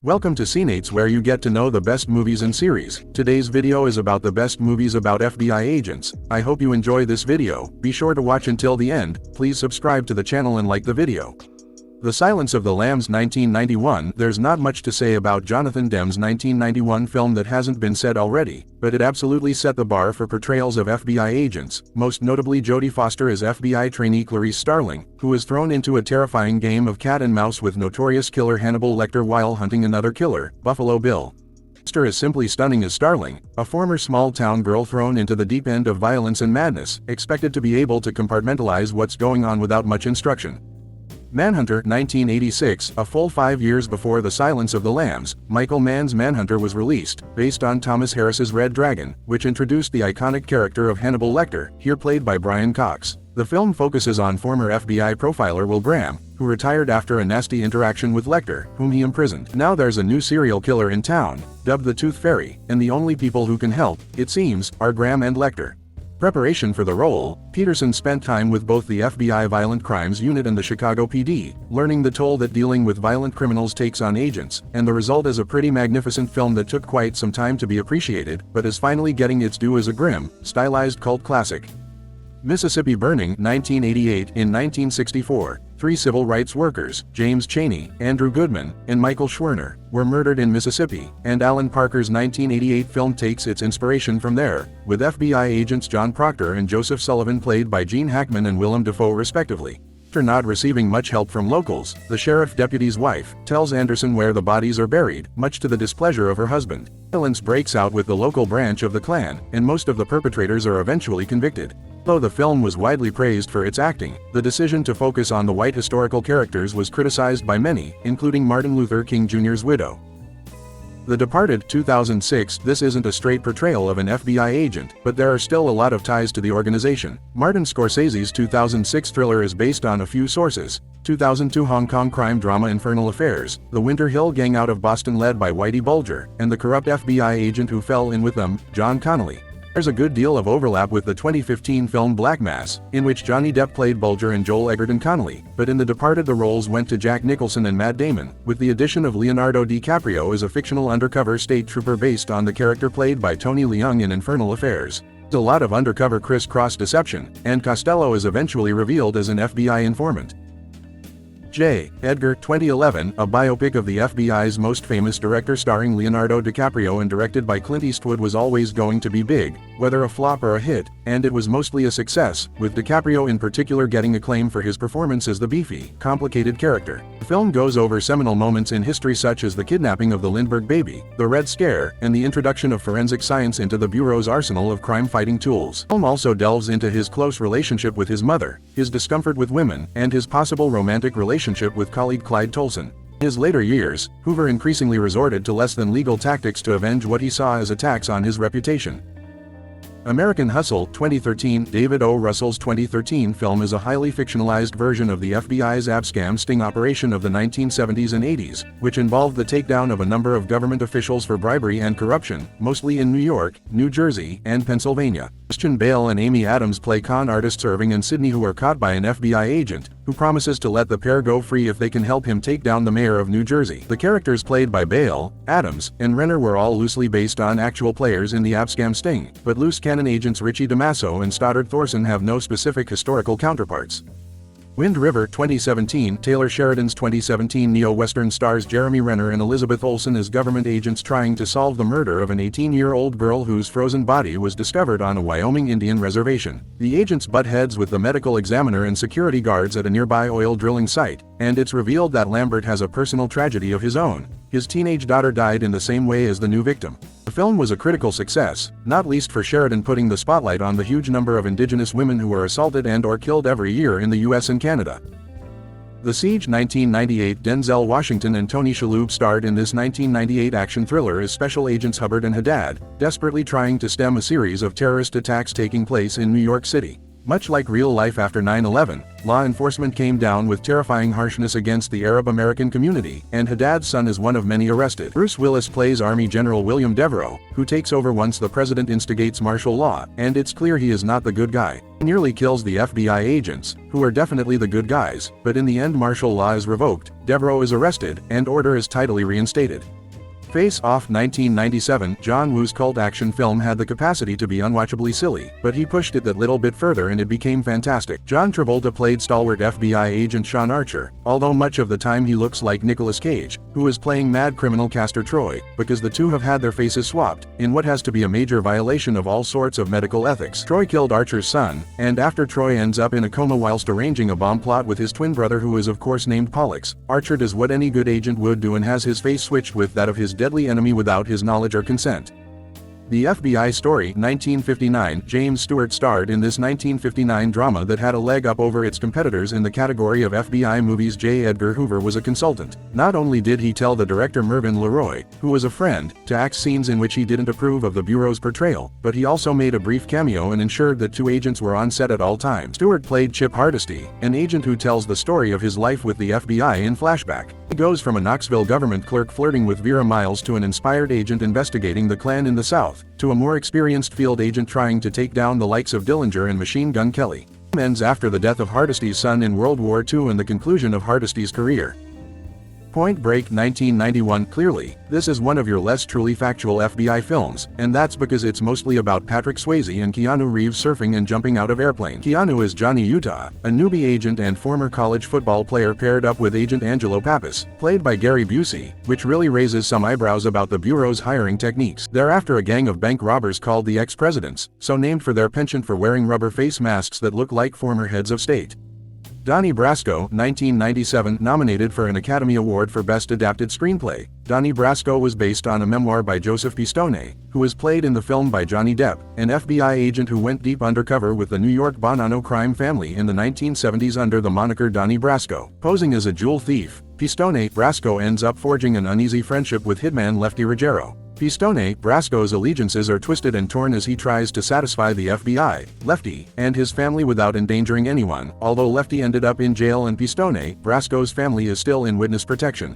Welcome to Cineights, where you get to know the best movies and series. Today's video is about the best movies about FBI agents. I hope you enjoy this video. Be sure to watch until the end. Please subscribe to the channel and like the video. The Silence of the Lambs 1991. There's not much to say about Jonathan Demme's 1991 film that hasn't been said already, but it absolutely set the bar for portrayals of FBI agents, most notably Jodie Foster as FBI trainee Clarice Starling, who is thrown into a terrifying game of cat and mouse with notorious killer Hannibal Lecter while hunting another killer, Buffalo Bill. Foster is simply stunning as Starling, a former small-town girl thrown into the deep end of violence and madness, expected to be able to compartmentalize what's going on without much instruction. Manhunter 1986. A full 5 years before The Silence of the Lambs, Michael Mann's Manhunter was released, based on Thomas Harris's Red Dragon, which introduced the iconic character of Hannibal Lecter, here played by Brian Cox. The film focuses on former FBI profiler Will Graham, who retired after a nasty interaction with Lecter, whom he imprisoned. Now there's a new serial killer in town, dubbed the Tooth Fairy, and the only people who can help, it seems, are Graham and Lecter. Preparation for the role, Peterson spent time with both the FBI Violent Crimes Unit and the Chicago PD, learning the toll that dealing with violent criminals takes on agents, and the result is a pretty magnificent film that took quite some time to be appreciated, but is finally getting its due as a grim, stylized cult classic. Mississippi Burning 1988. In 1964, 3 civil rights workers, James Chaney, Andrew Goodman, and Michael Schwerner, were murdered in Mississippi, and Alan Parker's 1988 film takes its inspiration from there, with FBI agents John Proctor and Joseph Sullivan played by Gene Hackman and Willem Dafoe respectively. After not receiving much help from locals, the sheriff deputy's wife tells Anderson where the bodies are buried, much to the displeasure of her husband. Violence breaks out with the local branch of the Klan, and most of the perpetrators are eventually convicted. Though the film was widely praised for its acting, the decision to focus on the white historical characters was criticized by many, including Martin Luther King Jr.'s widow. The Departed 2006. This isn't a straight portrayal of an FBI agent, but there are still a lot of ties to the organization. Martin Scorsese's 2006 thriller is based on a few sources. 2002 Hong Kong crime drama Infernal Affairs, the Winter Hill Gang out of Boston led by Whitey Bulger, and the corrupt FBI agent who fell in with them, John Connolly. There's a good deal of overlap with the 2015 film Black Mass, in which Johnny Depp played Bulger and Joel Egerton Connolly, but in The Departed the roles went to Jack Nicholson and Matt Damon, with the addition of Leonardo DiCaprio as a fictional undercover state trooper based on the character played by Tony Leung in Infernal Affairs. There's a lot of undercover criss-cross deception, and Costello is eventually revealed as an FBI informant. J. Edgar 2011. A biopic of the FBI's most famous director starring Leonardo DiCaprio and directed by Clint Eastwood was always going to be big, whether a flop or a hit, and it was mostly a success, with DiCaprio in particular getting acclaim for his performance as the beefy, complicated character. The film goes over seminal moments in history such as the kidnapping of the Lindbergh baby, the Red Scare, and the introduction of forensic science into the Bureau's arsenal of crime-fighting tools. The film also delves into his close relationship with his mother, his discomfort with women, and his possible romantic relationship with colleague Clyde Tolson. In his later years, Hoover increasingly resorted to less than legal tactics to avenge what he saw as attacks on his reputation. American Hustle 2013. David O. Russell's 2013 film is a highly fictionalized version of the FBI's abscam sting operation of the 1970s and 80s, which involved the takedown of a number of government officials for bribery and corruption, mostly in New York, New Jersey, and Pennsylvania. Christian Bale and Amy Adams play con artists Irving and Sidney, who are caught by an FBI agent, who promises to let the pair go free if they can help him take down the mayor of New Jersey. The characters played by Bale, Adams, and Renner were all loosely based on actual players in the abscam sting, but loose cannon agents Richie DeMasso and Stoddard Thorson have no specific historical counterparts. Wind River 2017. Taylor Sheridan's 2017 neo-western stars Jeremy Renner and Elizabeth Olsen as government agents trying to solve the murder of an 18-year-old girl whose frozen body was discovered on a Wyoming Indian reservation. The agents butt heads with the medical examiner and security guards at a nearby oil drilling site, and it's revealed that Lambert has a personal tragedy of his own. His teenage daughter died in the same way as the new victim. The film was a critical success, not least for Sheridan putting the spotlight on the huge number of Indigenous women who are assaulted and/or killed every year in the US and Canada. The Siege 1998. Denzel Washington and Tony Shalhoub starred in this 1998 action thriller as Special Agents Hubbard and Haddad, desperately trying to stem a series of terrorist attacks taking place in New York City. Much like real life after 9/11, law enforcement came down with terrifying harshness against the Arab American community, and Haddad's son is one of many arrested. Bruce Willis plays Army General William Devereaux, who takes over once the president instigates martial law, and it's clear he is not the good guy. He nearly kills the FBI agents, who are definitely the good guys, but in the end martial law is revoked, Devereaux is arrested, and order is tidily reinstated. Face Off 1997. John Woo's cult action film had the capacity to be unwatchably silly, but he pushed it that little bit further and it became fantastic. John Travolta played stalwart FBI agent Sean Archer, although much of the time he looks like Nicolas Cage, who is playing mad criminal Castor Troy, because the two have had their faces swapped, in what has to be a major violation of all sorts of medical ethics. Troy killed Archer's son, and after Troy ends up in a coma whilst arranging a bomb plot with his twin brother who is of course named Pollux, Archer does what any good agent would do and has his face switched with that of his deadly enemy without his knowledge or consent. The FBI Story 1959. James Stewart starred in this 1959 drama that had a leg up over its competitors in the category of FBI movies. J. Edgar Hoover was a consultant. Not only did he tell the director Mervyn LeRoy, who was a friend, to act scenes in which he didn't approve of the Bureau's portrayal, but he also made a brief cameo and ensured that two agents were on set at all times. Stewart played Chip Hardesty, an agent who tells the story of his life with the FBI in flashback. He goes from a Knoxville government clerk flirting with Vera Miles to an inspired agent investigating the Klan in the South, to a more experienced field agent trying to take down the likes of Dillinger and Machine Gun Kelly. Ends after the death of Hardesty's son in World War II and the conclusion of Hardesty's career. Point Break 1991. Clearly, this is one of your less truly factual FBI films, and that's because it's mostly about Patrick Swayze and Keanu Reeves surfing and jumping out of airplanes. Keanu is Johnny Utah, a newbie agent and former college football player paired up with Agent Angelo Pappas, played by Gary Busey, which really raises some eyebrows about the Bureau's hiring techniques. They're after a gang of bank robbers called the Ex-Presidents, so named for their penchant for wearing rubber face masks that look like former heads of state. Donnie Brasco 1997. Nominated for an Academy Award for Best Adapted Screenplay, Donnie Brasco was based on a memoir by Joseph Pistone, who was played in the film by Johnny Depp, an FBI agent who went deep undercover with the New York Bonanno crime family in the 1970s under the moniker Donnie Brasco. Posing as a jewel thief, Brasco ends up forging an uneasy friendship with hitman Lefty Ruggiero. Brasco's allegiances are twisted and torn as he tries to satisfy the FBI, Lefty, and his family without endangering anyone. Although Lefty ended up in jail and Brasco's family is still in witness protection.